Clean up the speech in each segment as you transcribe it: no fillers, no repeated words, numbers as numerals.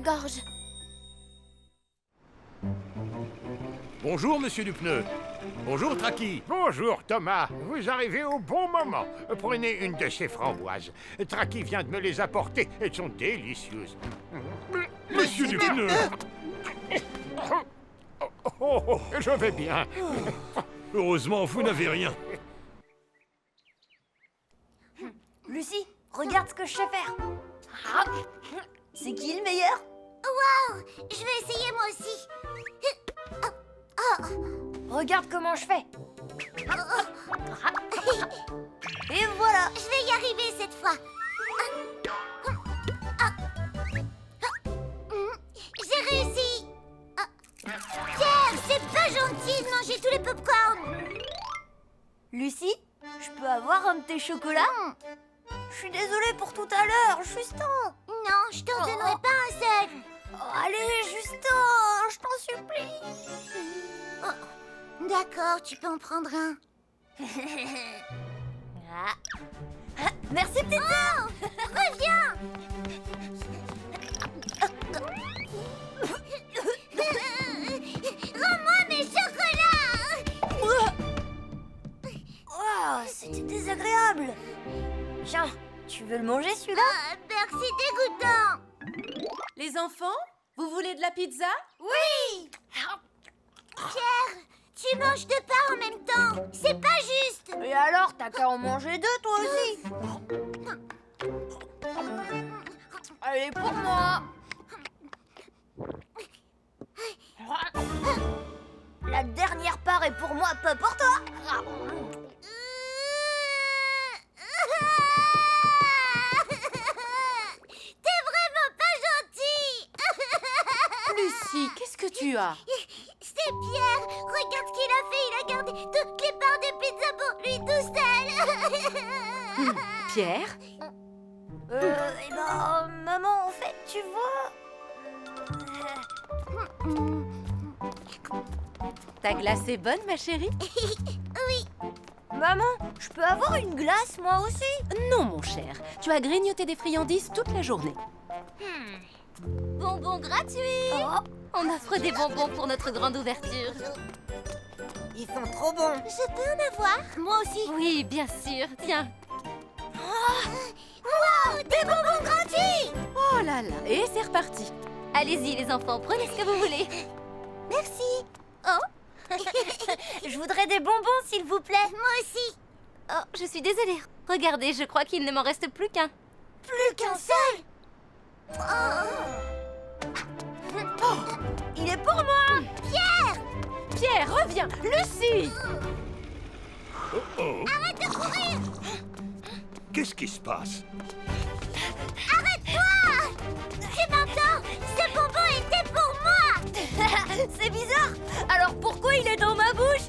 gorge. Bonjour, monsieur Dupneu. Bonjour, Tracky. Bonjour Thomas, vous arrivez au bon moment. Prenez une de ces framboises. Tracky vient de me les apporter, elles sont délicieuses. Monsieur Dupneu. Oh, je vais bien. Heureusement, vous n'avez rien. Lucie, regarde ce que je sais faire. C'est qui le meilleur? Waouh! Je vais essayer moi aussi. Regarde comment je fais. Et voilà. Je vais y arriver cette fois. J'ai réussi. Pierre, c'est pas gentil de manger tous les pop-corn. Lucie, je peux avoir un de tes chocolats? Je suis désolée pour tout à l'heure, Justin. Non, je t'en donnerai pas un seul. Oh, allez, Justin, je t'en supplie. D'accord, tu peux en prendre un. Merci, petite sœur. Reviens. Rends-moi mes chocolats. Oh, c'était désagréable. Tiens, tu veux le manger celui-là? Merci, dégoûtant. Les enfants, vous voulez de la pizza? Oui. Pierre, tu manges deux parts en même temps. C'est pas juste. Et alors, t'as qu'à en manger deux, toi aussi. Allez, pour moi. La dernière part est pour moi, pas pour toi. T'es vraiment pas gentil. Lucie, qu'est-ce que tu as? C'est Pierre. Regarde ce qu'il a fait. Il a gardé toutes les parts de pizza pour lui tout seul. Pierre? Eh ben, maman, en fait, tu vois... Ta glace est bonne, ma chérie? Oui. Maman, je peux avoir une glace, moi aussi? Non, mon cher. Tu as grignoté des friandises toute la journée. Bonbons gratuits. Oh, On offre des bonbons pour notre grande ouverture. ils sont trop bons. Je peux en avoir? Moi aussi. Oui, bien sûr. Tiens. Wow, des bonbons gratuits. Oh là là. Et c'est reparti. Allez-y, les enfants. Prenez ce que vous voulez. Merci. Je voudrais des bonbons, s'il vous plaît. Moi aussi. Oh, je suis désolée. Regardez, je crois qu'il ne m'en reste plus qu'un. Plus qu'un seul. Il est pour moi. Pierre, reviens. Lucie! Arrête de courir. Qu'est-ce qui se passe? Arrête-toi. Tu m'entends? Ce bonbon était pour moi. C'est bizarre. Alors pourquoi il est dans ma bouche?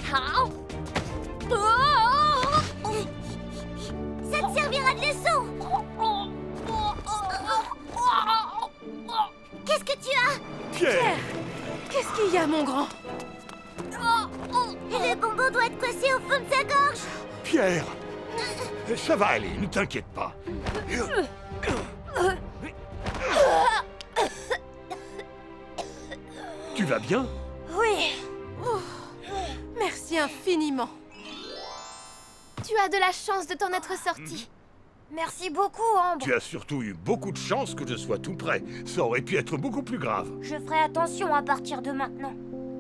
Ça te servira de leçon. Qu'est-ce que tu as? Pierre! Qu'est-ce qu'il y a, mon grand? Le bonbon doit être coincé au fond de sa gorge. Pierre! Ça va aller, ne t'inquiète pas. Tu vas bien? Oui. Merci infiniment. Tu as de la chance de t'en être sorti. Merci beaucoup, Ambre. Tu as surtout eu beaucoup de chance que je sois tout près. Ça aurait pu être beaucoup plus grave. Je ferai attention à partir de maintenant.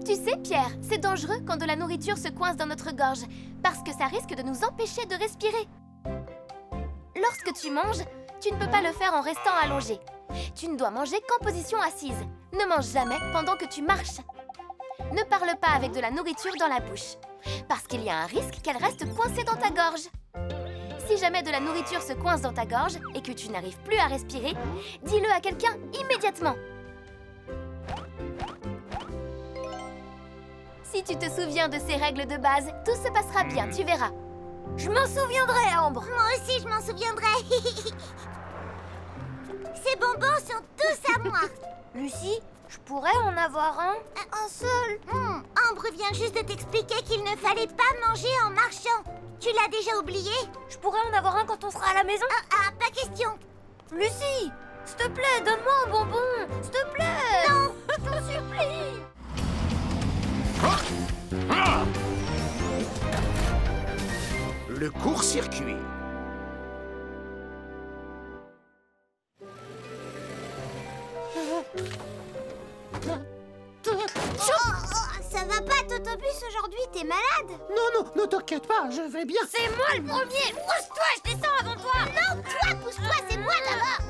Tu sais, Pierre, c'est dangereux quand de la nourriture se coince dans notre gorge, parce que ça risque de nous empêcher de respirer. Lorsque tu manges, tu ne peux pas le faire en restant allongé. Tu ne dois manger qu'en position assise. Ne mange jamais pendant que tu marches. Ne parle pas avec de la nourriture dans la bouche, parce qu'il y a un risque qu'elle reste coincée dans ta gorge. Si jamais de la nourriture se coince dans ta gorge et que tu n'arrives plus à respirer, dis-le à quelqu'un immédiatement. Si tu te souviens de ces règles de base, tout se passera bien, tu verras. Je m'en souviendrai, Ambre. Moi aussi, je m'en souviendrai. Ces bonbons sont tous à moi. Lucie, je pourrais en avoir un? Un seul? Ambre vient juste de t'expliquer qu'il ne fallait pas manger en marchant. Tu l'as déjà oublié? Je pourrais en avoir un quand on sera à la maison? Pas question. Lucie, S'il te plaît, donne-moi un bonbon. S'il te plaît. Non, je t'en supplie. Ah! Le court-circuit. Ça va pas, Totobus, aujourd'hui, t'es malade? Non, ne t'inquiète pas, je vais bien. C'est moi le premier. Pousse-toi, je descends avant toi. Non, toi, pousse-toi, c'est moi d'abord.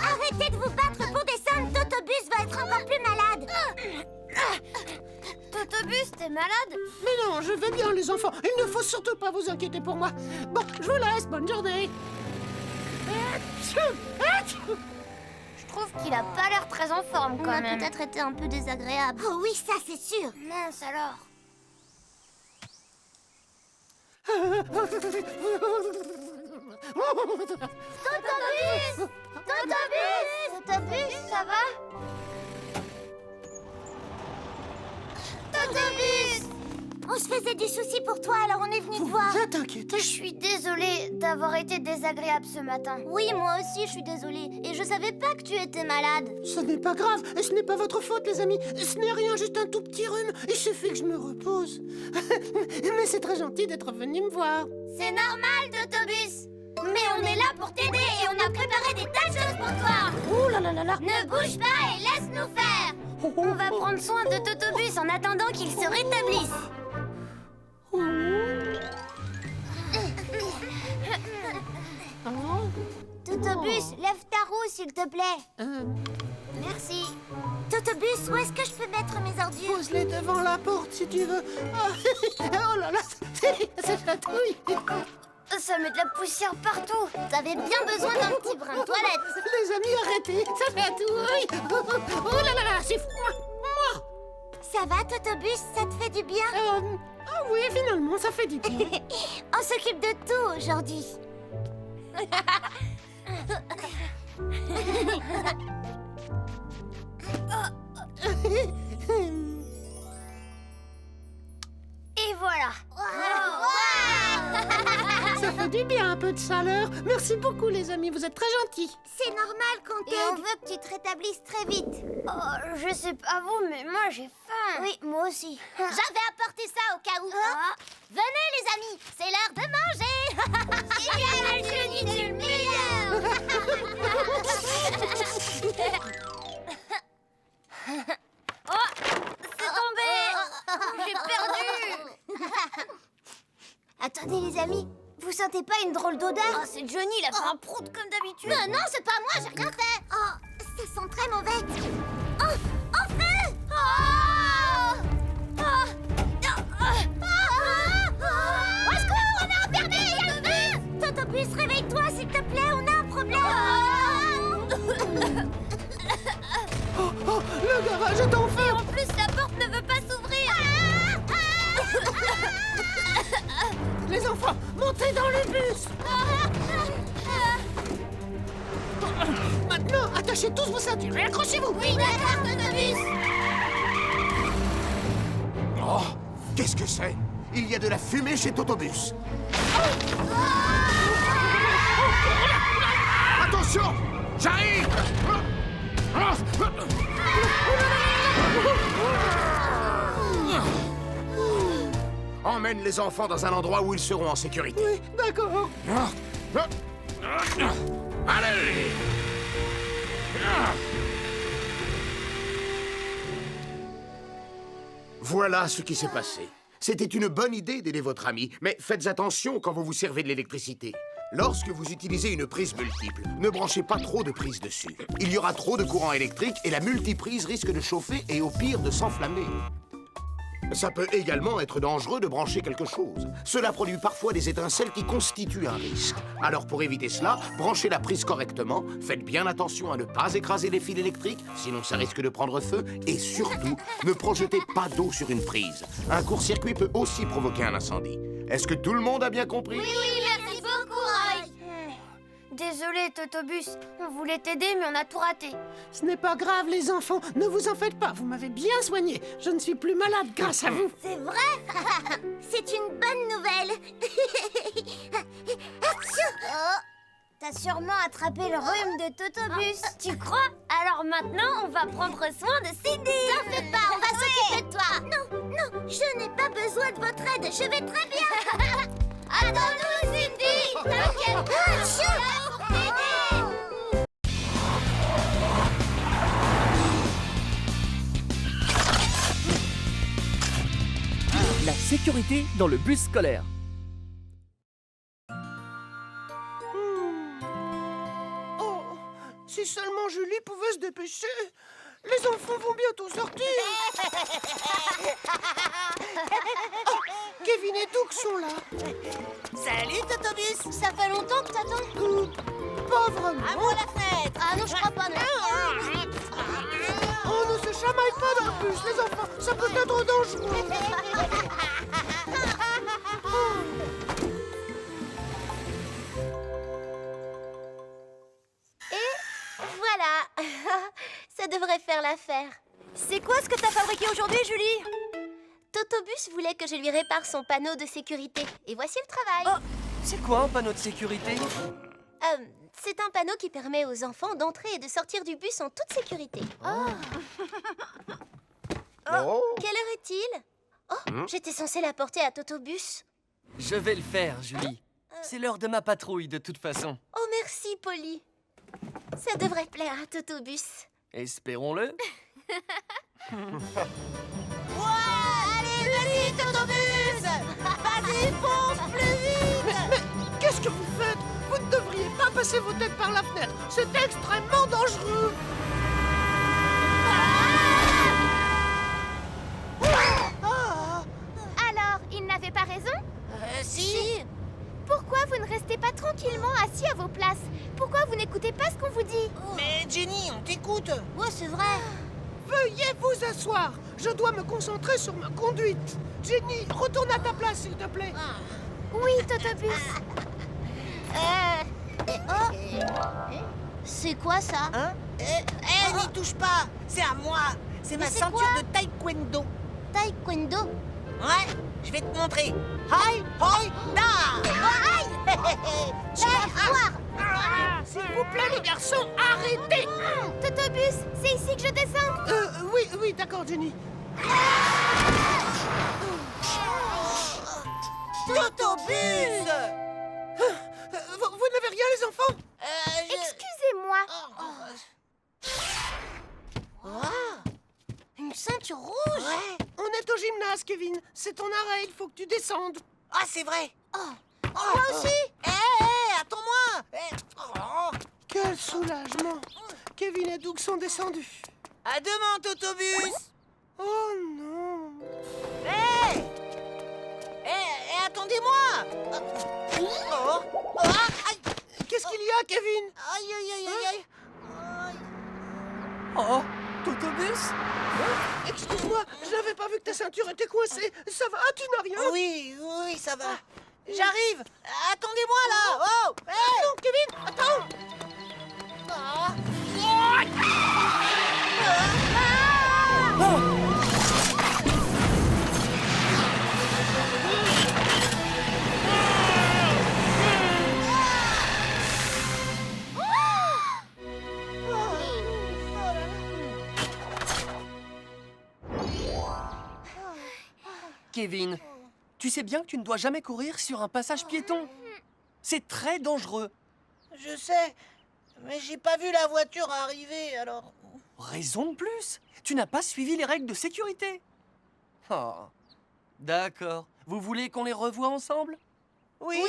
Arrêtez de vous battre pour descendre, Totobus va être encore plus malade. Totobus, t'es malade? Mais non, je vais bien, les enfants. Il ne faut surtout pas vous inquiéter pour moi. Bon, je vous laisse, bonne journée. Je trouve qu'il a pas l'air très en forme On quand a même. peut-être été un peu désagréable. Oh oui, ça c'est sûr. Mince alors. Totobus! Totobus, ça va? Totobus! On se faisait du souci pour toi, alors on est venu te voir. Ne t'inquiète. Je suis désolée d'avoir été désagréable ce matin. Oui, moi aussi, je suis désolée. Et je savais pas que tu étais malade. Ce n'est pas grave, ce n'est pas votre faute, les amis. Ce n'est rien, juste un tout petit rhume. Il suffit que je me repose. Mais c'est très gentil d'être venu me voir. C'est normal, Totobus. Mais on est là pour t'aider et on a préparé des tas de choses pour toi. Oh là là là là. Ne bouge pas et laisse-nous faire. On va prendre soin de Totobus en attendant qu'il se rétablisse. Totobus, lève ta roue, s'il te plaît. Merci. Totobus, où est-ce que je peux mettre mes ordures? Pose-les devant la porte si tu veux. Oh là là, ça chatouille. Ça met de la poussière partout. T'avais bien besoin d'un petit brin de toilette. Les amis, arrêtez, ça chatouille. Oh là là là, c'est froid. Ça va, Totobus? Ça te fait du bien? Ah oui, finalement, ça fait du bien. On s'occupe de tout aujourd'hui. Et voilà. Ça fait du bien, un peu de chaleur. Merci beaucoup, les amis, vous êtes très gentils. C'est normal qu'on Et on t'aide. veut que tu te rétablisses très vite. Oh, je sais pas vous, mais moi j'ai faim. Oui, moi aussi. J'avais apporté ça au cas où. Venez, les amis, c'est l'heure de manger. Il y a la chenille du meilleur. C'est tombé. J'ai perdu. Attendez, les amis, vous sentez pas une drôle d'odeur? Oh, c'est Johnny, il a fait un prout comme d'habitude. Non, c'est pas moi, j'ai rien fait. Oh, ça sent très mauvais. Oh, en feu! Au secours, on est emmerdé, il y a le feu! Totobus, réveille-toi, s'il te plaît, on a un problème. Oh, le garage est en feu. En plus, la porte ne veut pas s'ouvrir. Les enfants, montez dans le bus. Maintenant, attachez tous vos ceintures et accrochez-vous. Oui, d'accord, Totobus. Oh, qu'est-ce que c'est? Il y a de la fumée chez Totobus. Attention! J'arrive! Emmène les enfants dans un endroit où ils seront en sécurité. Oui, d'accord. Allez! Voilà ce qui s'est passé. C'était une bonne idée d'aider votre ami, mais faites attention quand vous vous servez de l'électricité. Lorsque vous utilisez une prise multiple, ne branchez pas trop de prises dessus. Il y aura trop de courant électrique et la multiprise risque de chauffer et au pire de s'enflammer. Ça peut également être dangereux de brancher quelque chose. Cela produit parfois des étincelles qui constituent un risque. Alors pour éviter cela, branchez la prise correctement, faites bien attention à ne pas écraser les fils électriques, sinon ça risque de prendre feu, et surtout, ne projetez pas d'eau sur une prise. Un court-circuit peut aussi provoquer un incendie. Est-ce que tout le monde a bien compris? Oui, merci beaucoup, Roy. Désolé, Totobus. On voulait t'aider, mais on a tout raté. Ce n'est pas grave, les enfants. Ne vous en faites pas, vous m'avez bien soigné. Je ne suis plus malade grâce à vous. C'est vrai? C'est une bonne nouvelle. Oh, t'as t'as sûrement attrapé le rhume de Totobus. Tu crois? Alors maintenant, on va prendre soin de Cindy. T'en fais pas, on va s'occuper de toi. Non, je n'ai pas besoin de votre aide, je vais très bien. Attends-nous, Cindy. T'inquiète pas, chou, pour t'aider. La sécurité dans le bus scolaire. Oh, si seulement Julie pouvait se dépêcher. Les enfants vont bientôt sortir. Oh, Kevin et Doug sont là. Salut, Totobus. Ça fait longtemps que t'attends. Pas vraiment. À moi la fête. Ah non, je crois pas, non. On ne se chamaille pas dans le bus, les enfants. Ça peut être dangereux. Voilà. Ça devrait faire l'affaire. C'est quoi ce que t'as fabriqué aujourd'hui, Julie? Totobus voulait que je lui répare son panneau de sécurité. Et voici le travail. C'est quoi un panneau de sécurité? C'est un panneau qui permet aux enfants d'entrer et de sortir du bus en toute sécurité. Oh. Quelle heure est-il? Oh, j'étais censée l'apporter à Totobus. Je vais le faire, Julie. C'est l'heure de ma patrouille, de toute façon. Oh, merci, Polly. Ça devrait plaire à Totobus. Espérons-le. Allez, vas-y, Totobus. Vas-y, fonce plus vite. Mais qu'est-ce que vous faites? Vous ne devriez pas passer vos têtes par la fenêtre. C'est extrêmement dangereux. Alors, il n'avait pas raison? Si. Pourquoi vous ne restez pas tranquillement assis à vos places? Pourquoi vous n'écoutez pas ce qu'on vous dit? Mais Jenny, on t'écoute. Ouais, c'est vrai. Veuillez vous asseoir. Je dois me concentrer sur ma conduite. Jenny, retourne à ta place, s'il te plaît. Oui, Totobus. C'est quoi ça? Hein? N'y touche pas. C'est à moi. C'est ma c'est ceinture quoi? de taekwondo. Taekwondo. Ouais, je vais te montrer. Hi, hoi, da. Tu vas voir. S'il vous plaît, les garçons, arrêtez. Totobus, c'est ici que je descends. Oui, d'accord, Jenny. Totobus. Vous n'avez rien, les enfants? Excusez-moi. Une ceinture rouge. Ouais. On est au gymnase, Kevin. C'est ton arrêt, il faut que tu descendes. Ah, c'est vrai. Moi aussi. Attends-moi. Quel soulagement. Kevin et Doug sont descendus. À demain, Totobus. Oh non. Attendez-moi. Aïe. Qu'est-ce qu'il y a, Kevin? Aïe. Oh, Totobus? Excuse-moi, je n'avais pas vu que ta ceinture était coincée. Ça va, tu n'as rien? Oui, ça va. J'arrive. Attendez-moi là. Oh. Non, Kevin, attends. Kevin, tu sais bien que tu ne dois jamais courir sur un passage piéton. C'est très dangereux. Je sais, mais j'ai pas vu la voiture arriver, alors... Raison de plus. Tu n'as pas suivi les règles de sécurité. Oh, d'accord. Vous voulez qu'on les revoie ensemble? Oui.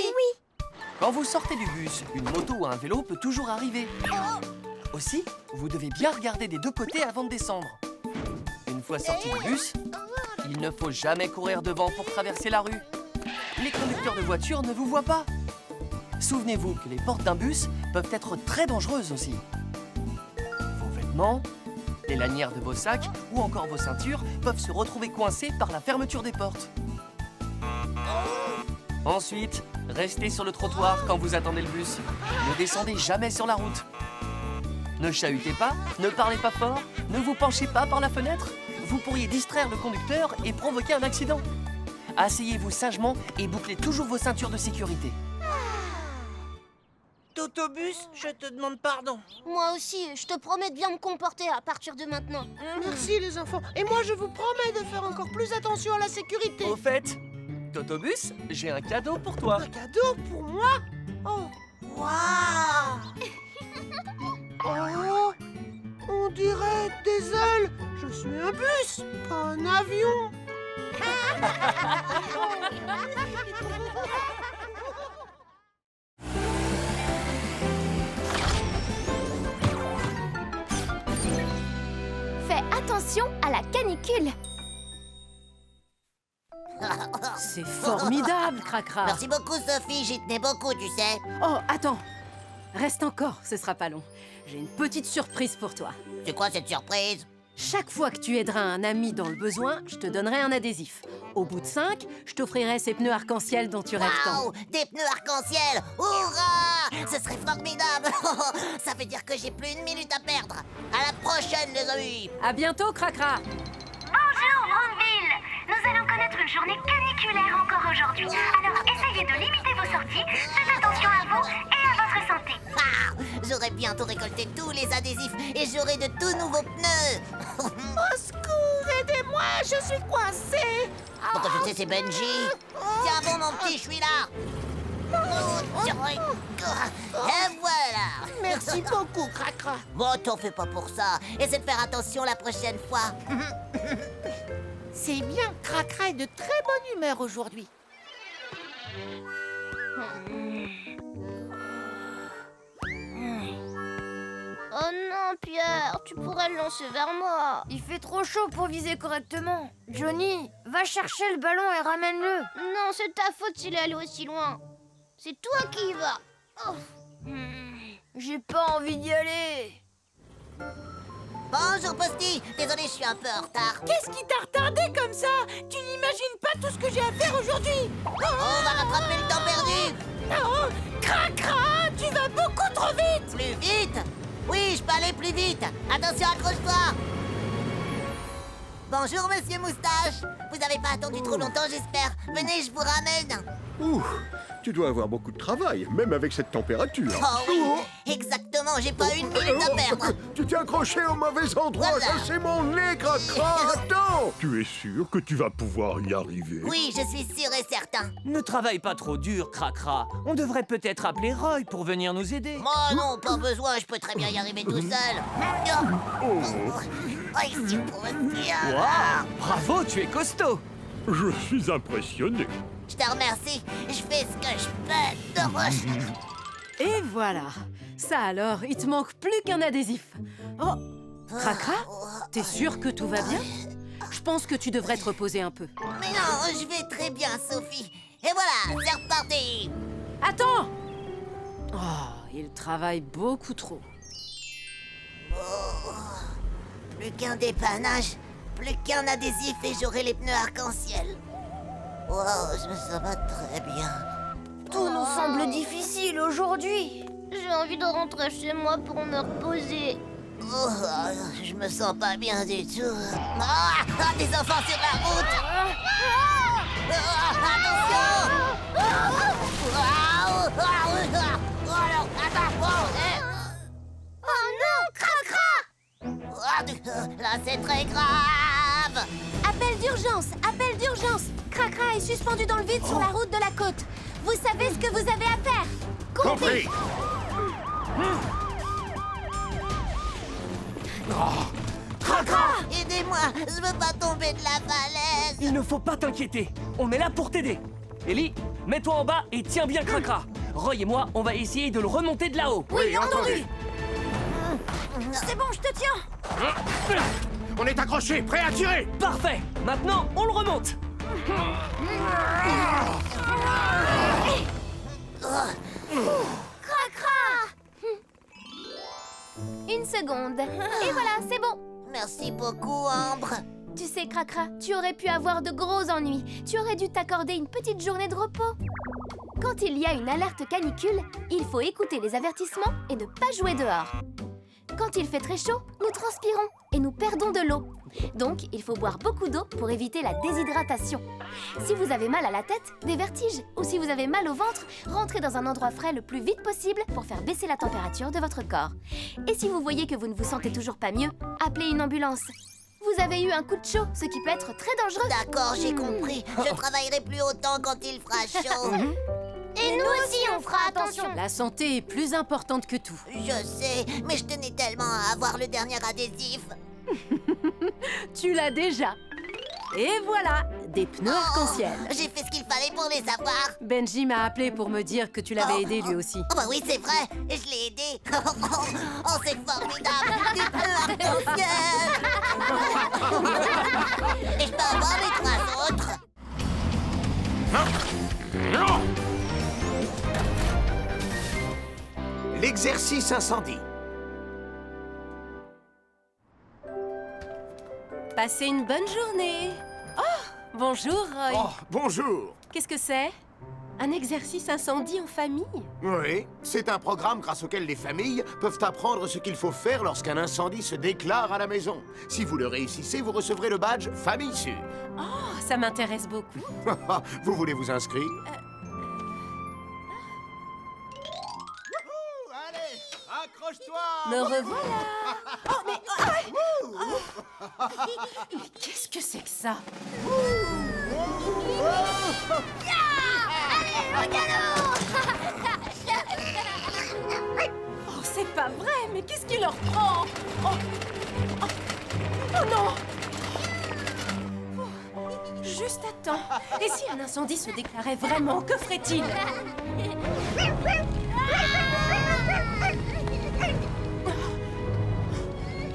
Quand vous sortez du bus, une moto ou un vélo peut toujours arriver. Aussi, vous devez bien regarder des deux côtés avant de descendre. Une fois sorti du bus, il ne faut jamais courir devant pour traverser la rue. Les conducteurs de voitures ne vous voient pas. Souvenez-vous que les portes d'un bus peuvent être très dangereuses aussi. Vos vêtements, les lanières de vos sacs ou encore vos ceintures peuvent se retrouver coincés par la fermeture des portes. Ensuite, restez sur le trottoir quand vous attendez le bus. Ne descendez jamais sur la route. Ne chahutez pas, ne parlez pas fort, ne vous penchez pas par la fenêtre. Vous pourriez distraire le conducteur et provoquer un accident. Asseyez-vous sagement et bouclez toujours vos ceintures de sécurité. Totobus, je te demande pardon. Moi aussi, je te promets de bien me comporter à partir de maintenant. Merci les enfants. Et moi, je vous promets de faire encore plus attention à la sécurité. Au fait, Totobus, j'ai un cadeau pour toi. Un cadeau pour moi? Oh, Waouh! oh, on dirait des ailes. Je suis un bus, pas un avion. Fais attention à la canicule. C'est formidable, Cracra. Merci beaucoup, Sophie, j'y tenais beaucoup, tu sais. Oh, attends. Reste encore, ce sera pas long. J'ai une petite surprise pour toi. C'est quoi cette surprise? Chaque fois que tu aideras un ami dans le besoin, je te donnerai un adhésif. Au bout de 5, je t'offrirai ces pneus arc-en-ciel dont tu rêves tant. Waouh! Des pneus arc-en-ciel! Hurrah! Ce serait formidable! Ça veut dire que j'ai plus une minute à perdre. À la prochaine, les amis! À bientôt, Cracra. Bonjour, Brandeville. Nous allons connaître une journée caniculaire encore aujourd'hui. Alors essayez de limiter vos sorties. Faites attention à vous et à votre santé. Ah! J'aurai bientôt récolté tous les adhésifs et j'aurai de tout nouveaux pneus! Au secours, aidez-moi, je suis coincée. Pourquoi je sais, c'est Benji? Tiens bon, mon petit, je suis là! Et voilà! Merci beaucoup, Cracra. Bon, t'en fais pas pour ça. Essaie de faire attention la prochaine fois. C'est bien, Cracra est de très bonne humeur aujourd'hui. Oh non, Pierre, tu pourrais le lancer vers moi. Il fait trop chaud pour viser correctement. Johnny, va chercher le ballon et ramène-le. Non, c'est ta faute s'il est allé aussi loin. C'est toi qui y vas. Oh. J'ai pas envie d'y aller. Bonjour, Posty. Désolé, je suis un peu en retard. Qu'est-ce qui t'a retardé comme ça? Tu n'imagines pas tout ce que j'ai à faire aujourd'hui. On va rattraper le temps perdu. Oh, Cracra, tu vas beaucoup trop vite. Plus vite? Oui, je peux aller plus vite. Attention, accroche-toi. Bonjour, monsieur Moustache. Vous avez pas attendu trop longtemps, j'espère. Venez, je vous ramène. Ouh, tu dois avoir beaucoup de travail, même avec cette température. Oh oui, exactement, j'ai pas une minute à perdre. Tu t'es accroché au mauvais endroit, Voilà. ça c'est mon nez, Cracra. Attends. Tu es sûr que tu vas pouvoir y arriver? Oui, je suis sûr et certain. Ne travaille pas trop dur, Cracra. On devrait peut-être appeler Roy pour venir nous aider. Moi non, pas besoin, je peux très bien y arriver tout seul. Oh, ici pour me dire. Waouh, bravo, tu es costaud. Je suis impressionné. Je te remercie, je fais ce que je peux. Et voilà. Ça alors, il te manque plus qu'un adhésif. Oh, Cracra, t'es sûr que tout va bien? Je pense que tu devrais te reposer un peu. Mais non, je vais très bien, Sophie. Et voilà, c'est reparti. Attends! Oh, il travaille beaucoup trop. Plus qu'un dépannage, plus qu'un adhésif et j'aurai les pneus arc-en-ciel. Oh, je me sens pas très bien. Tout nous semble difficile aujourd'hui. J'ai envie de rentrer chez moi pour me reposer. Oh, je me sens pas bien du tout. Ah, des enfants sur la route. Attention. Alors, attends. Oh non, Cracra. Là, c'est très grave. Appel d'urgence, appel d'urgence. Cracra est suspendu dans le vide sur la route de la côte. Vous savez ce que vous avez à faire. Compris. Aidez-moi, je veux pas tomber de la falaise. Il ne faut pas t'inquiéter. On est là pour t'aider. Ellie, mets-toi en bas et tiens bien Cracra. Roy et moi, on va essayer de le remonter de là-haut. Oui, entendu. C'est bon, je te tiens. On est accroché, prêt à tirer. Parfait. Maintenant, on le remonte. Une seconde. Et voilà, c'est bon. Merci beaucoup, Ambre. Tu sais, Cracra, tu aurais pu avoir de gros ennuis. Tu aurais dû t'accorder une petite journée de repos. Quand il y a une alerte canicule, il faut écouter les avertissements et ne pas jouer dehors. Quand il fait très chaud, nous transpirons et nous perdons de l'eau. Donc, il faut boire beaucoup d'eau pour éviter la déshydratation. Si vous avez mal à la tête, des vertiges, ou si vous avez mal au ventre, rentrez dans un endroit frais le plus vite possible pour faire baisser la température de votre corps. Et si vous voyez que vous ne vous sentez toujours pas mieux, appelez une ambulance. Vous avez eu un coup de chaud, ce qui peut être très dangereux. D'accord, j'ai compris. Je travaillerai plus autant quand il fera chaud. Et nous aussi, on fera attention. La santé est plus importante que tout. Je sais, mais je tenais tellement à avoir le dernier adhésif. Tu l'as déjà. Et voilà, des pneus arc-en-ciel. J'ai fait ce qu'il fallait pour les avoir. Benji m'a appelé pour me dire que tu l'avais aidé lui aussi. Oh bah oui, c'est vrai, et je l'ai aidé. Oh, c'est formidable, du pneu arc-en-ciel. Et je peux avoir les 3 autres. Non! L'exercice incendie. Passez une bonne journée. Oh, bonjour, Roy. Oh, bonjour. Qu'est-ce que c'est? Un exercice incendie en famille? Oui, c'est un programme grâce auquel les familles peuvent apprendre ce qu'il faut faire lorsqu'un incendie se déclare à la maison. Si vous le réussissez, vous recevrez le badge Famille Sûre. Oh, ça m'intéresse beaucoup. Vous voulez vous inscrire? Allez, accroche-toi! Me revoilà. Oh, mais... Mais qu'est-ce que c'est que ça? Allez, au galop! Oh, c'est pas vrai, mais qu'est-ce qui leur prend? Oh, oh, oh non! Oh, juste à temps. Et si un incendie se déclarait vraiment, que ferait-il?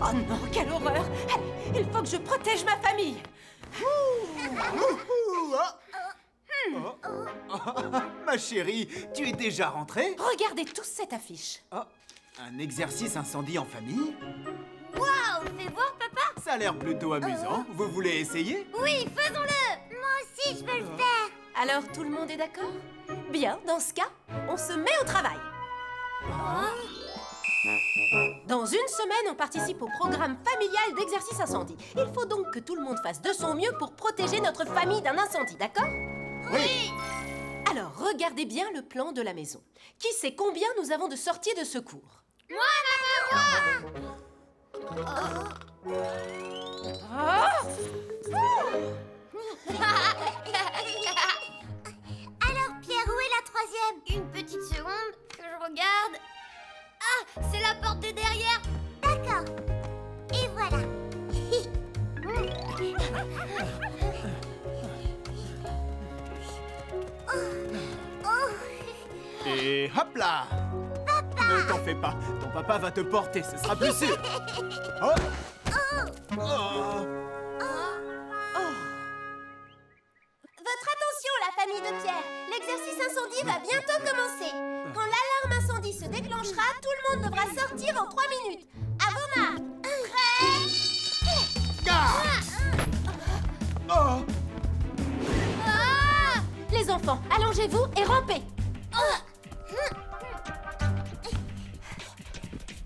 Oh non, quelle horreur! Il faut que je protège ma famille! Ma chérie, tu es déjà rentrée? Regardez tous cette affiche. Oh, un exercice incendie en famille? Waouh, fais voir, papa. Ça a l'air plutôt amusant. Vous voulez essayer? Oui, faisons-le. Moi aussi, je veux le faire. Alors, tout le monde est d'accord? Bien, dans ce cas, on se met au travail. Dans une semaine, on participe au programme familial d'exercice incendie. Il faut donc que tout le monde fasse de son mieux pour protéger notre famille d'un incendie, d'accord? Oui. Alors, regardez bien le plan de la maison. Qui sait combien nous avons de sorties de secours? Moi. Alors, Pierre, où est la 3e? Une petite seconde, que je regarde. Ah, c'est la porte de derrière. D'accord. Et voilà. Et hop là! Ne t'en fais pas, ton papa va te porter, ce sera plus sûr. Oh. Votre attention, la famille de Pierre. L'exercice incendie va bientôt commencer. Quand l'alarme incendie se déclenchera, tout le monde devra sortir en 3 minutes. À vos marques. Les enfants, allongez-vous et rampez.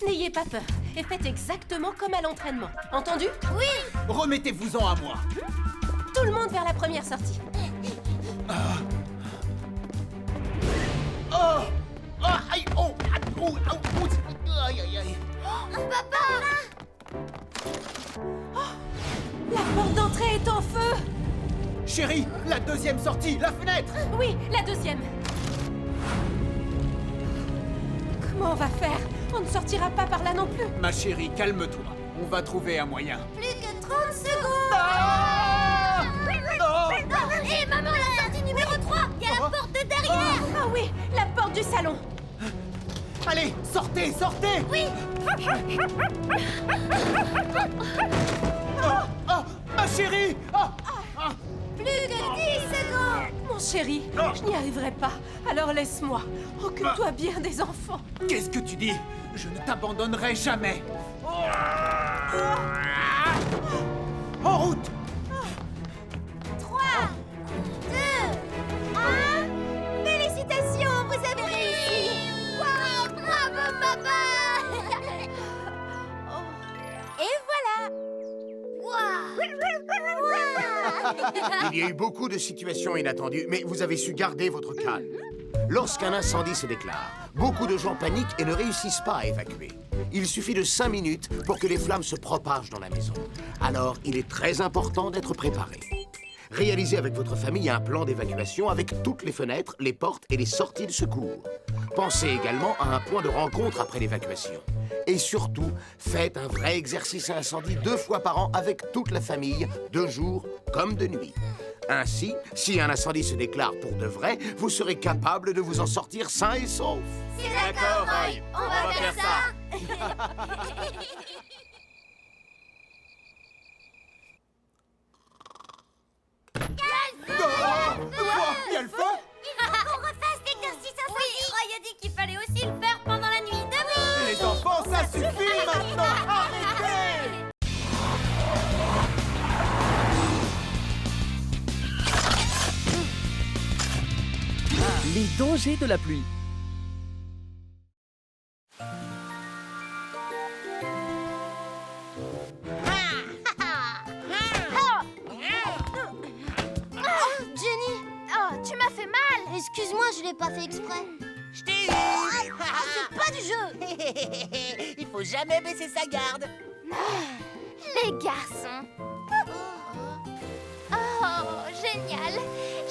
N'ayez pas peur et faites exactement comme à l'entraînement. Entendu? Oui. Remettez-vous-en à moi. Tout le monde vers la première sortie. Aïe, oh, aïe, aïe, aïe. Papa. La porte d'entrée est en feu. Chérie, la 2e sortie, la fenêtre. Oui, la 2e. Comment on va faire? On ne sortira pas par là non plus. Ma chérie, calme-toi. On va trouver un moyen. Plus que 30 secondes. Hé, maman, la sortie numéro 3. Il y a la porte de derrière. Ah oui, la porte du salon. Allez, sortez, sortez. Oui. Oh, ma chérie. Plus que 10 secondes. Mon chéri, je n'y arriverai pas. Alors laisse-moi. Occupe-toi bien des enfants. Qu'est-ce que tu dis? Je ne t'abandonnerai jamais. En route. 3, 2, 1. Félicitations, vous avez réussi. Wow, bravo, papa. Il y a eu beaucoup de situations inattendues, mais vous avez su garder votre calme. Lorsqu'un incendie se déclare, beaucoup de gens paniquent et ne réussissent pas à évacuer. Il suffit de 5 minutes pour que les flammes se propagent dans la maison. Alors, il est très important d'être préparé. Réalisez avec votre famille un plan d'évacuation avec toutes les fenêtres, les portes et les sorties de secours. Pensez également à un point de rencontre après l'évacuation. Et surtout, faites un vrai exercice à incendie 2 fois par an avec toute la famille, de jour comme de nuit. Ainsi, si un incendie se déclare pour de vrai, vous serez capable de vous en sortir sain et sauf. C'est d'accord, Roy. On va faire ça. Il y a le feu! Il faut qu'on refasse l'exercice incendie. Oui, Roy a dit qu'il fallait aussi le faire pendant la nuit. Debout! Les enfants, ça suffit maintenant! Arrêtez! Les dangers de la pluie. Jenny! Oh, tu m'as fait mal! Excuse-moi, je l'ai pas fait exprès. Je t'ai eu. C'est pas du jeu. Il faut jamais baisser sa garde. Les garçons! Oh, génial!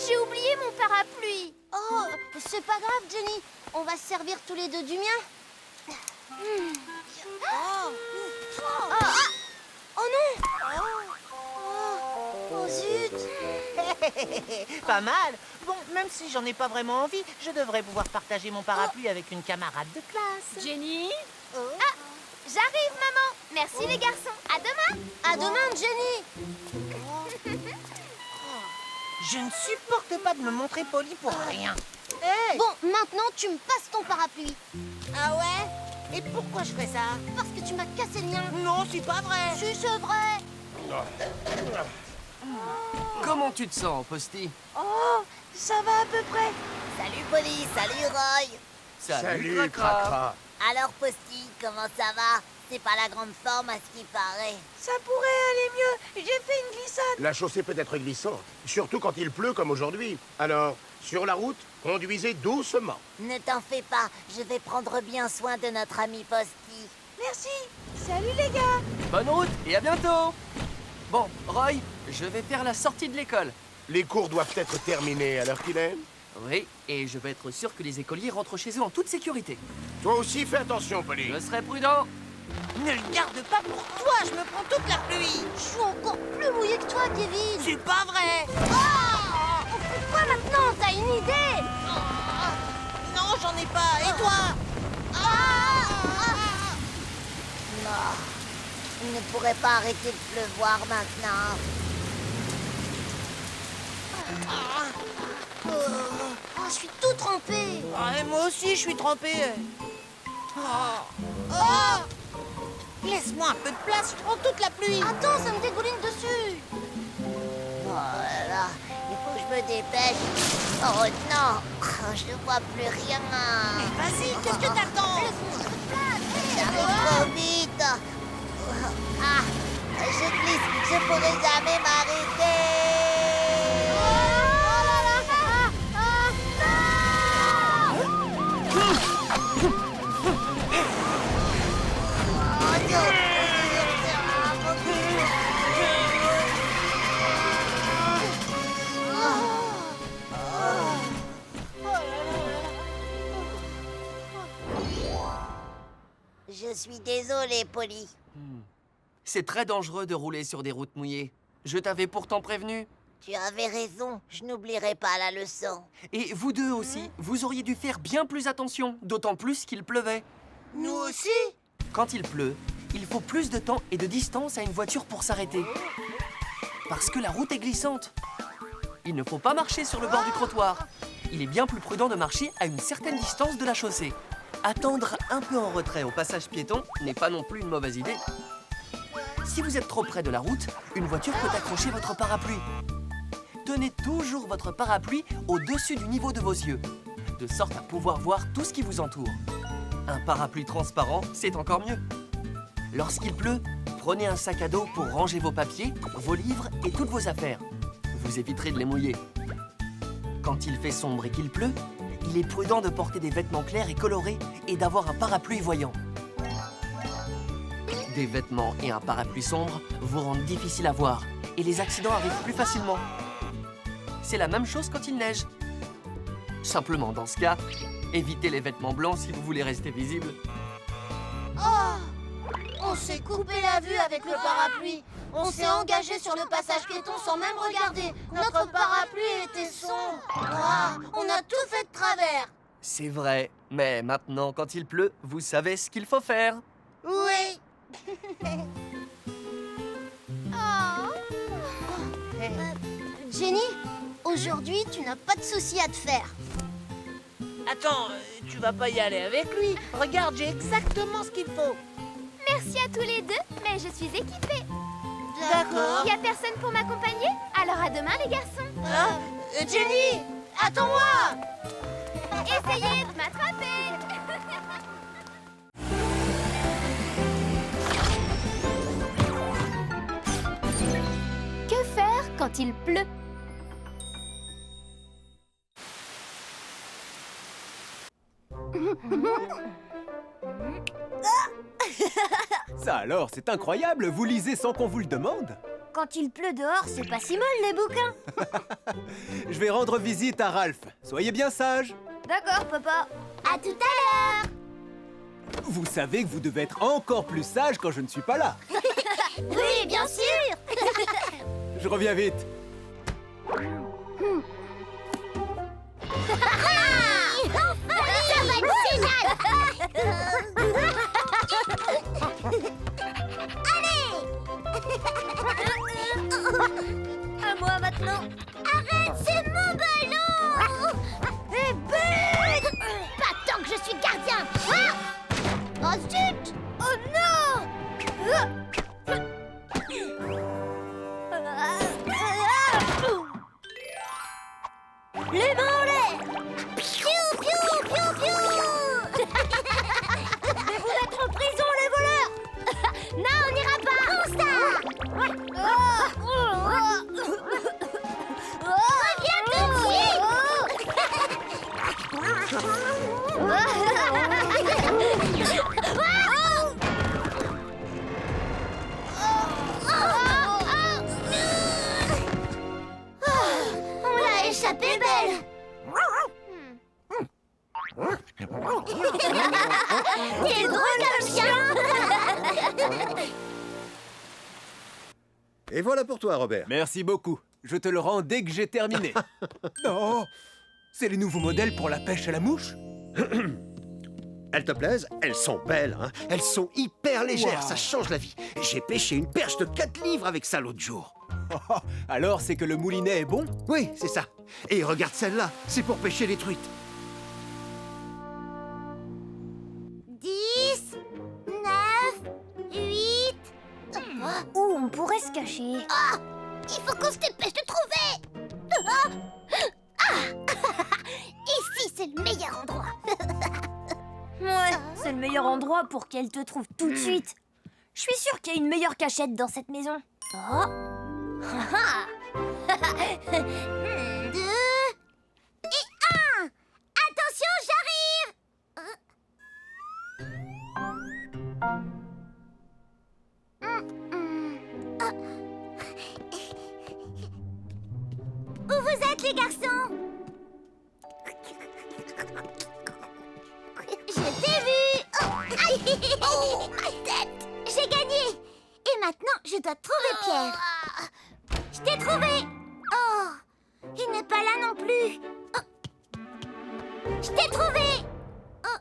J'ai oublié mon parapluie! Oh, c'est pas grave, Jenny. On va se servir tous les deux du mien. Oh non! Oh zut! Pas mal. Bon, même si j'en ai pas vraiment envie, je devrais pouvoir partager mon parapluie avec une camarade de classe. Jenny? Ah! J'arrive, maman! Merci les garçons! À demain! À demain, Jenny. Je ne supporte pas de me montrer poli pour rien. Hey! Bon, maintenant, tu me passes ton parapluie. Ah ouais? Et pourquoi je ferais ça? Parce que tu m'as cassé le mien. Non, c'est pas vrai. Si, c'est vrai. Comment tu te sens, Posty? Oh, ça va à peu près. Salut, Polly. Salut, Roy. Salut, Cracra. Alors, Posty, comment ça va? C'est pas la grande forme à ce qui paraît. Ça pourrait aller mieux. J'ai fait une glissade. La chaussée peut être glissante, surtout quand il pleut comme aujourd'hui. Alors, sur la route, conduisez doucement. Ne t'en fais pas. Je vais prendre bien soin de notre ami Posty. Merci. Salut les gars. Bonne route et à bientôt! Bon, Roy, je vais faire la sortie de l'école. Les cours doivent être terminés à l'heure qu'il est. Oui, et je vais être sûr que les écoliers rentrent chez eux en toute sécurité. Toi aussi, fais attention, Polly. Je serai prudent. Ne le garde pas pour toi, je me prends toute la pluie. Je suis encore plus mouillé que toi, Kevin. C'est pas vrai. On fait quoi maintenant? T'as une idée? Non, j'en ai pas. Et toi? Non. Il ne pourrait pas arrêter de pleuvoir maintenant. Oh, je suis tout trempée. Et moi aussi, je suis trempé. Laisse-moi un peu de place, je prends toute la pluie. Attends, ça me dégouline dessus. Voilà, il faut que je me dépêche. Oh non, je ne vois plus rien. Mais vas-y, qu'est-ce que t'attends? J'arrive trop vite. Ah, je glisse, je pourrai jamais m'arrêter. Je suis désolée, Polly. C'est très dangereux de rouler sur des routes mouillées. Je t'avais pourtant prévenu. Tu avais raison, je n'oublierai pas la leçon. Et vous deux aussi, vous auriez dû faire bien plus attention, d'autant plus qu'il pleuvait. Nous aussi? Quand il pleut, il faut plus de temps et de distance à une voiture pour s'arrêter. Parce que la route est glissante. Il ne faut pas marcher sur le bord du trottoir. Il est bien plus prudent de marcher à une certaine distance de la chaussée. Attendre un peu en retrait au passage piéton n'est pas non plus une mauvaise idée. Si vous êtes trop près de la route, une voiture peut accrocher votre parapluie. Tenez toujours votre parapluie au-dessus du niveau de vos yeux, de sorte à pouvoir voir tout ce qui vous entoure. Un parapluie transparent, c'est encore mieux. Lorsqu'il pleut, prenez un sac à dos pour ranger vos papiers, vos livres et toutes vos affaires. vous éviterez de les mouiller. Quand il fait sombre et qu'il pleut, il est prudent de porter des vêtements clairs et colorés et d'avoir un parapluie voyant. Des vêtements et un parapluie sombre vous rendent difficile à voir et les accidents arrivent plus facilement. C'est la même chose quand il neige. Simplement, dans ce cas, évitez les vêtements blancs si vous voulez rester visible. Oh! On s'est coupé la vue avec le parapluie. On s'est engagé sur le passage piéton sans même regarder. Notre parapluie était sombre. Ah, on a tout fait de travers. C'est vrai, mais maintenant, quand il pleut, vous savez ce qu'il faut faire. Oui. Jenny, aujourd'hui, tu n'as pas de soucis à te faire. Attends, tu vas pas y aller avec lui. Regarde, j'ai exactement ce qu'il faut. Merci à tous les deux, mais je suis équipée. D'accord. Y a personne pour m'accompagner? Alors à demain, les garçons. Hein? Jenny, attends-moi. Essayez de m'attraper. Que faire quand il pleut? Ça alors, c'est incroyable, vous lisez sans qu'on vous le demande. Quand il pleut dehors, c'est pas si mal les bouquins. Je vais rendre visite à Ralph. Soyez bien sage. D'accord, papa. À tout à l'heure. Vous savez que vous devez être encore plus sage quand je ne suis pas là. Oui, bien sûr. Je reviens vite. Ça va être génial. Allez. À moi maintenant. Arrête, c'est mon ballon. Et but! Pas tant que je suis gardien. Oh zut. Oh non! Les mains en l'air! Piou, piou, piou, piou. Je vais vous mettre en prison, les voleurs! Non, on n'ira pas. Où ça? Reviens tout de suite. On l'a échappé belle. T'es drôle comme chien. Et voilà pour toi, Robert. Merci beaucoup. Je te le rends dès que j'ai terminé. Oh, c'est les nouveaux modèles pour la pêche à la mouche? Elles te plaisent? Elles sont belles, hein? Elles sont hyper légères, Wow. ça change la vie. J'ai pêché une perche de 4 livres avec ça l'autre jour. Oh, alors c'est que le moulinet est bon? Oui, c'est ça. Et regarde celle-là, c'est pour pêcher les truites. 10, 9, 8. Où on pourrait se cacher? Ah, il faut qu'on se dépêche de trouver. Ici, c'est le meilleur endroit. Ouais, c'est le meilleur endroit pour qu'elle te trouve tout de suite. Je suis sûre qu'il y a une meilleure cachette dans cette maison. Oh. 2 et 1. Attention, j'arrive. Où vous êtes, les garçons? Je t'ai vu. Oh, ma tête. J'ai gagné. Et maintenant, je dois trouver Pierre. Je t'ai trouvé. Oh, il n'est pas là non plus. Oh. Je t'ai trouvé. Oh,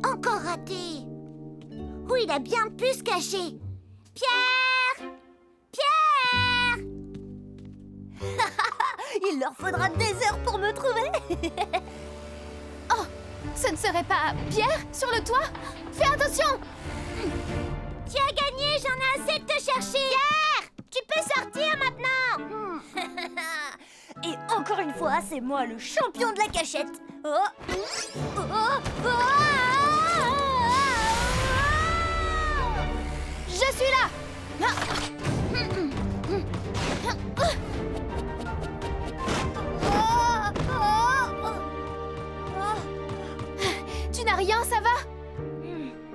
encore raté. Où il a bien pu se cacher? Pierre! Pierre! Il leur faudra des heures pour me trouver. Oh, ce ne serait pas Pierre sur le toit? Fais attention! Tu as gagné, j'en ai assez de te chercher. Pierre! Tu peux sortir maintenant. Et encore une fois, c'est moi le champion de la cachette. Oh. Oh. Oh. Je suis là! Tu n'as rien, ça va?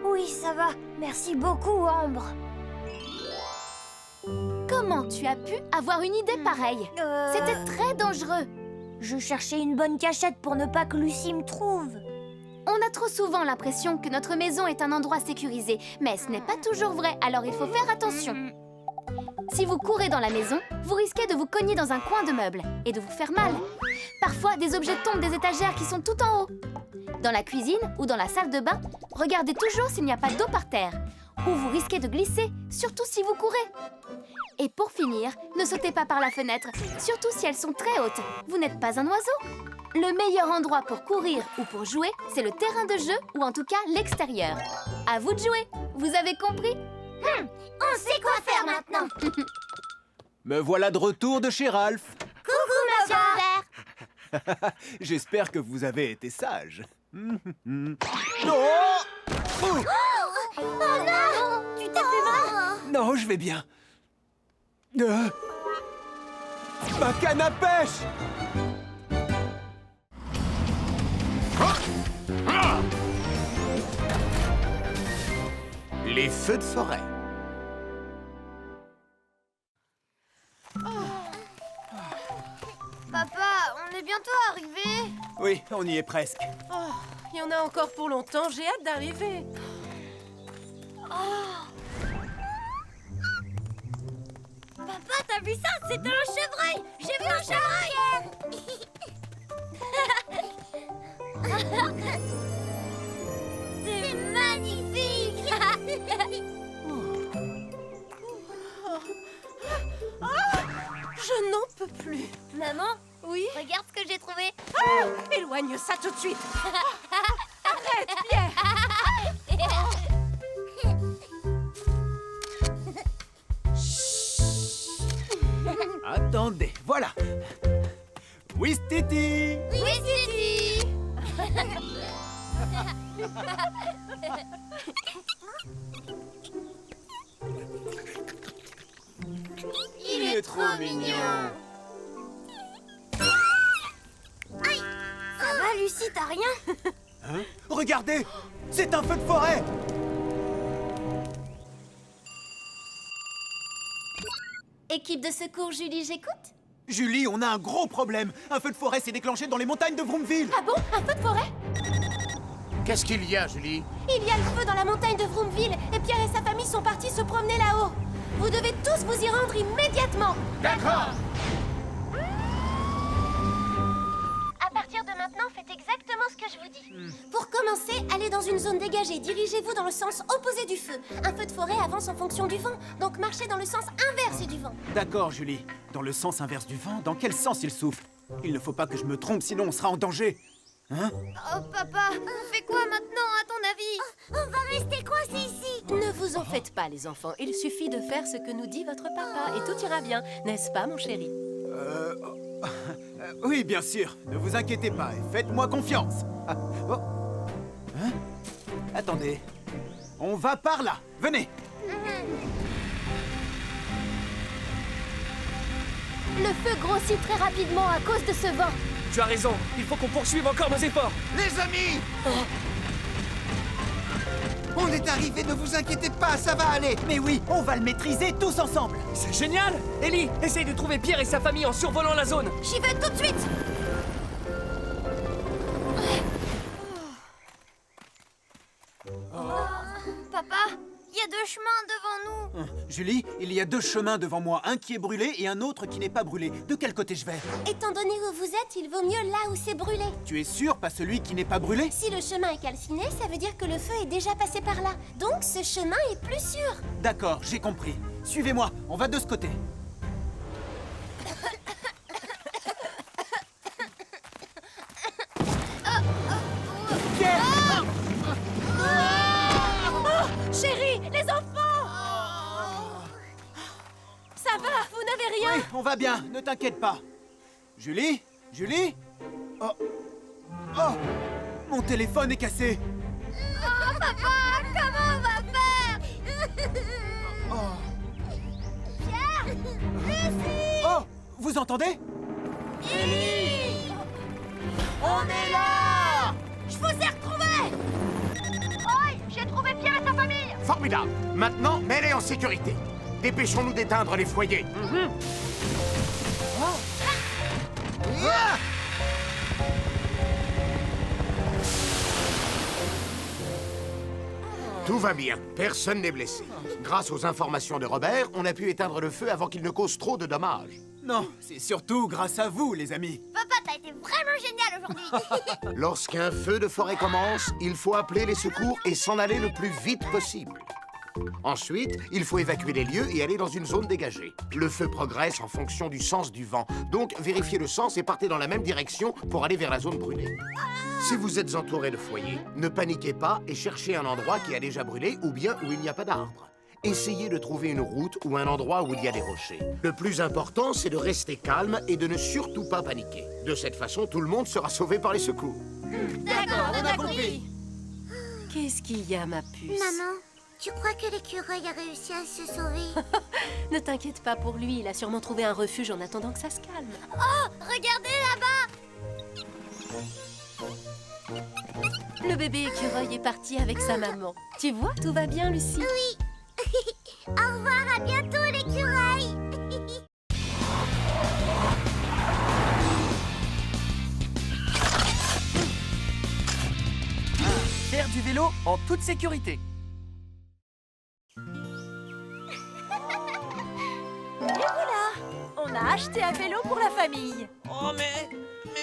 Oui, ça va. Merci beaucoup, Ambre. Comment tu as pu avoir une idée pareille? C'était très dangereux. Je cherchais une bonne cachette pour ne pas que Lucie me trouve. On a trop souvent l'impression que notre maison est un endroit sécurisé, mais ce n'est pas toujours vrai, alors il faut faire attention. Si vous courez dans la maison, vous risquez de vous cogner dans un coin de meuble et de vous faire mal. Parfois, des objets tombent des étagères qui sont tout en haut. Dans la cuisine ou dans la salle de bain, regardez toujours s'il n'y a pas d'eau par terre. Ou vous risquez de glisser, surtout si vous courez. Et pour finir, ne sautez pas par la fenêtre, surtout si elles sont très hautes. Vous n'êtes pas un oiseau. Le meilleur endroit pour courir ou pour jouer, c'est le terrain de jeu ou en tout cas l'extérieur. À vous de jouer. Vous avez compris? On sait quoi faire maintenant. Me voilà de retour de chez Ralph. Coucou, Monsieur Vert. J'espère que vous avez été sage. Oh non! Tu t'es fait mal? Non, je vais bien. Ma canne à pêche! Les feux de forêt. Papa, on est bientôt arrivé. Oui, on y est presque. Oh, il y en a encore pour longtemps, j'ai hâte d'arriver. Papa, t'as vu ça? C'était un chevreuil. J'ai vu un chevreuil. C'est magnifique. Je n'en peux plus. Maman, Oui? regarde ce que j'ai trouvé. Éloigne ça tout de suite. Arrête, Pierre. Attendez, voilà. Ouistiti! Oui, Titi. Il est trop mignon. Ça va, Lucie, t'as rien? Hein? Regardez! C'est un feu de forêt! Équipe de secours, Julie, j'écoute? Julie, on a un gros problème. Un feu de forêt s'est déclenché dans les montagnes de Vroomville. Ah bon? Un feu de forêt? Qu'est-ce qu'il y a, Julie? Il y a le feu dans la montagne de Vroomville et Pierre et sa famille sont partis se promener là-haut. Vous devez tous vous y rendre immédiatement. D'accord. À partir de maintenant, faites exactement ce que je vous dis. Pour commencer, allez dans une zone dégagée. Dirigez-vous dans le sens opposé du feu. Un feu de forêt avance en fonction du vent, donc marchez dans le sens inverse du vent. D'accord, Julie. Dans le sens inverse du vent, dans quel sens il souffle? Il ne faut pas que je me trompe, sinon on sera en danger. Hein? Oh papa, on fait quoi maintenant à ton avis? On va rester coincés ici. Ne vous en faites pas les enfants, il suffit de faire ce que nous dit votre papa et tout ira bien, n'est-ce pas mon chéri? Oui, bien sûr. Ne vous inquiétez pas et faites-moi confiance. Ah, oh. Hein? Attendez. On va par là. Venez. Le feu grossit très rapidement à cause de ce vent. Tu as raison, il faut qu'on poursuive encore nos efforts. Les amis! On est arrivé, ne vous inquiétez pas, ça va aller. Mais oui, on va le maîtriser tous ensemble. C'est génial! Ellie, essaye de trouver Pierre et sa famille en survolant la zone. J'y vais tout de suite. Papa, il y a 2 chemins devant nous. Julie, il y a 2 chemins devant moi, un qui est brûlé et un autre qui n'est pas brûlé. De quel côté je vais? Étant donné où vous êtes, il vaut mieux là où c'est brûlé. Tu es sûr, pas celui qui n'est pas brûlé? Si le chemin est calciné, ça veut dire que le feu est déjà passé par là. Donc ce chemin est plus sûr. D'accord, j'ai compris. Suivez-moi, on va de ce côté. Chérie, les enfants! Ça va, vous n'avez rien? Oui, on va bien, ne t'inquiète pas. Julie? Julie? Oh. Oh! Mon téléphone est cassé. Oh, papa, comment on va faire? Oh. Pierre! Lucie! Oh! Vous entendez? Ellie! On est là! Je vous ai retrouvé! Formidable. Maintenant, mets-les en sécurité. Dépêchons-nous d'éteindre les foyers. Tout va bien. Personne n'est blessé. Grâce aux informations de Robert, on a pu éteindre le feu avant qu'il ne cause trop de dommages. Non, c'est surtout grâce à vous, les amis. Papa, t'as été vraiment génial aujourd'hui. Lorsqu'un feu de forêt commence, il faut appeler les secours et s'en aller le plus vite possible. Ensuite, il faut évacuer les lieux et aller dans une zone dégagée. Le feu progresse en fonction du sens du vent, donc vérifiez le sens et partez dans la même direction pour aller vers la zone brûlée. Si vous êtes entouré de foyers, ne paniquez pas et cherchez un endroit qui a déjà brûlé ou bien où il n'y a pas d'arbres. Essayez de trouver une route ou un endroit où il y a des rochers. Le plus important, c'est de rester calme et de ne surtout pas paniquer. De cette façon, tout le monde sera sauvé par les secours. D'accord, on a compris. Qu'est-ce qu'il y a, ma puce? Maman, tu crois que l'écureuil a réussi à se sauver? Ne t'inquiète pas pour lui, il a sûrement trouvé un refuge en attendant que ça se calme. Oh, regardez là-bas! Le bébé écureuil est parti avec sa maman. Tu vois, tout va bien, Lucie? Oui. Au revoir, à bientôt l'écureuil. Faire du vélo en toute sécurité. Et voilà, on a acheté un vélo pour la famille. Oh, mais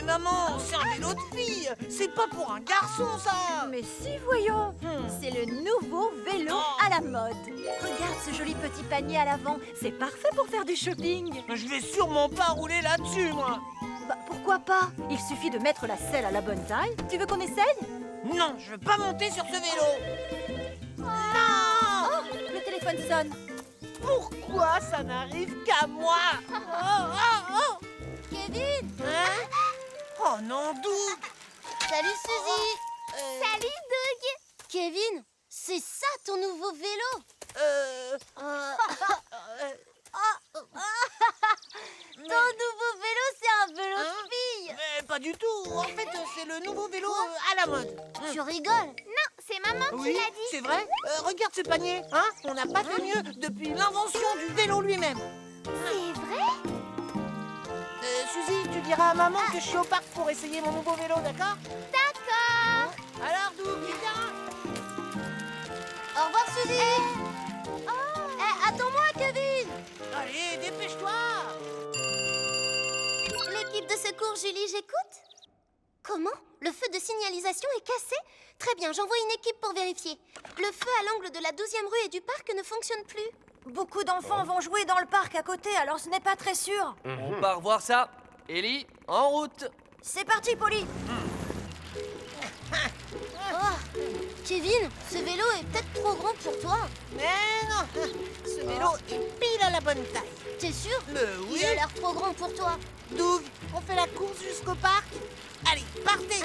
maman, c'est un vélo de fille. C'est pas pour un garçon, ça. Mais si, voyons, c'est le nouveau vélo à la mode. Regarde ce joli petit panier à l'avant, c'est parfait pour faire du shopping. Je vais sûrement pas rouler là-dessus, moi. Bah, pourquoi pas? Il suffit de mettre la selle à la bonne taille. Tu veux qu'on essaye? Non, je veux pas monter sur ce vélo. Non! Oh, le téléphone sonne. Pourquoi ça n'arrive qu'à moi? Kevin! Hein? Oh non, Doug! Salut Suzy! Salut Doug! Kevin, c'est ça ton nouveau vélo? Ton nouveau vélo, c'est un vélo de fille! Mais pas du tout. En fait, c'est le nouveau vélo à la mode. Tu rigoles? Non, c'est maman Oui, qui l'a dit. c'est vrai. Regarde ce panier. Hein? On n'a pas fait mieux depuis l'invention du vélo lui-même. C'est vrai? Suzy, tu diras à maman que je suis au parc pour essayer mon nouveau vélo, d'accord? D'accord. Alors, Doug, viens. Au revoir Suzy. Attends-moi Kevin. Allez, dépêche-toi. L'équipe de secours, Julie, j'écoute. Comment? Le feu de signalisation est cassé? Très bien, j'envoie une équipe pour vérifier. Le feu à l'angle de la 12e rue et du parc ne fonctionne plus. Beaucoup d'enfants vont jouer dans le parc à côté, alors ce n'est pas très sûr. On part voir ça. Ellie, en route. C'est parti, Polly. Oh, Kevin, ce vélo est peut-être trop grand pour toi. Mais non, ce vélo est pile à la bonne taille. T'es sûr? Oui. Il a l'air trop grand pour toi. Doug, on fait la course jusqu'au parc? Allez, partez.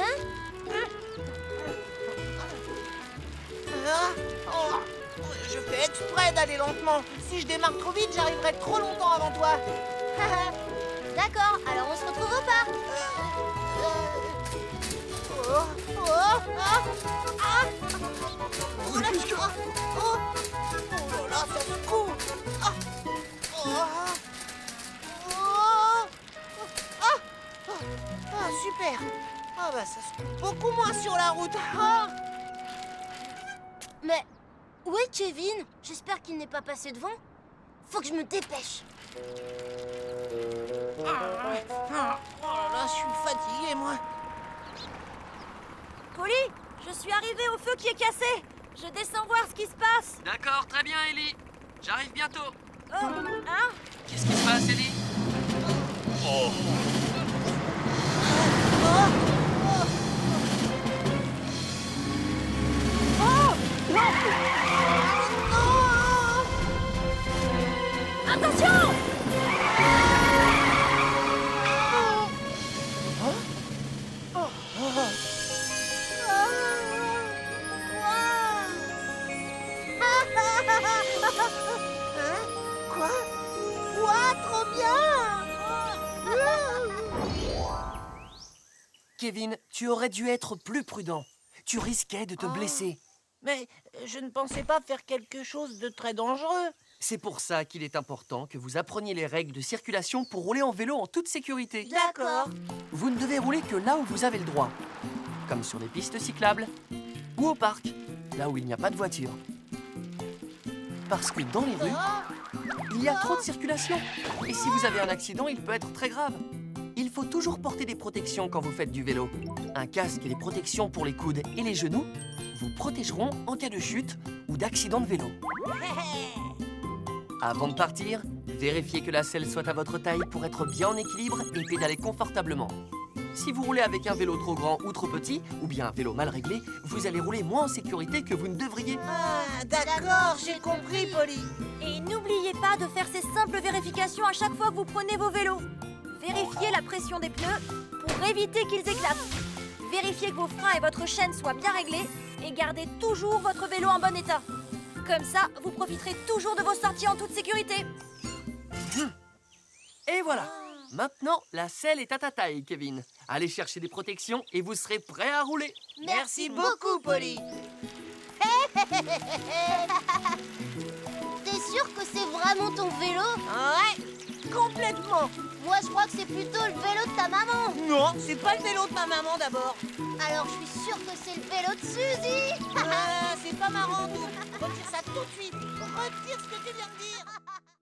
Je fais exprès d'aller lentement. Si je démarre trop vite, j'arriverai trop longtemps avant toi. D'accord, alors on se retrouve au parc. Oh là, ça secoue. Super. Ah bah ça secoue beaucoup moins sur la route. Mais où est Kevin? J'espère qu'il n'est pas passé devant. Faut que je me dépêche. Oh là là, je suis fatigué, moi. Polly, je suis arrivée au feu qui est cassé. Je descends voir ce qui se passe. D'accord, très bien, Ellie. J'arrive bientôt. Oh, hein? Qu'est-ce qui se passe, Ellie? Oh. Attention! Quoi? Trop bien! Kevin, tu aurais dû être plus prudent. Tu risquais de te blesser. Mais je ne pensais pas faire quelque chose de très dangereux. C'est pour ça qu'il est important que vous appreniez les règles de circulation pour rouler en vélo en toute sécurité. D'accord. Vous ne devez rouler que là où vous avez le droit, comme sur les pistes cyclables ou au parc, là où il n'y a pas de voiture. Parce que dans les rues, il y a trop de circulation. Et si vous avez un accident, il peut être très grave. Il faut toujours porter des protections quand vous faites du vélo. Un casque et des protections pour les coudes et les genoux vous protégeront en cas de chute ou d'accident de vélo. Avant de partir, vérifiez que la selle soit à votre taille pour être bien en équilibre et pédaler confortablement. Si vous roulez avec un vélo trop grand ou trop petit, ou bien un vélo mal réglé, vous allez rouler moins en sécurité que vous ne devriez. Ah, d'accord, j'ai compris, Polly. Et n'oubliez pas de faire ces simples vérifications à chaque fois que vous prenez vos vélos. Vérifiez la pression des pneus pour éviter qu'ils éclatent. Vérifiez que vos freins et votre chaîne soient bien réglés et gardez toujours votre vélo en bon état. Comme ça, vous profiterez toujours de vos sorties en toute sécurité. Et voilà. Maintenant, la selle est à ta taille, Kevin. Allez chercher des protections et vous serez prêt à rouler. Merci beaucoup, Polly. T'es sûr que c'est vraiment ton vélo? Ouais, complètement. Moi, je crois que c'est plutôt le vélo de ta maman. Non, c'est pas le vélo de ma maman d'abord. Alors, je suis sûre que c'est le vélo de Suzy. C'est pas marrant, nous. Retire ça tout de suite. Retire ce que tu viens de dire.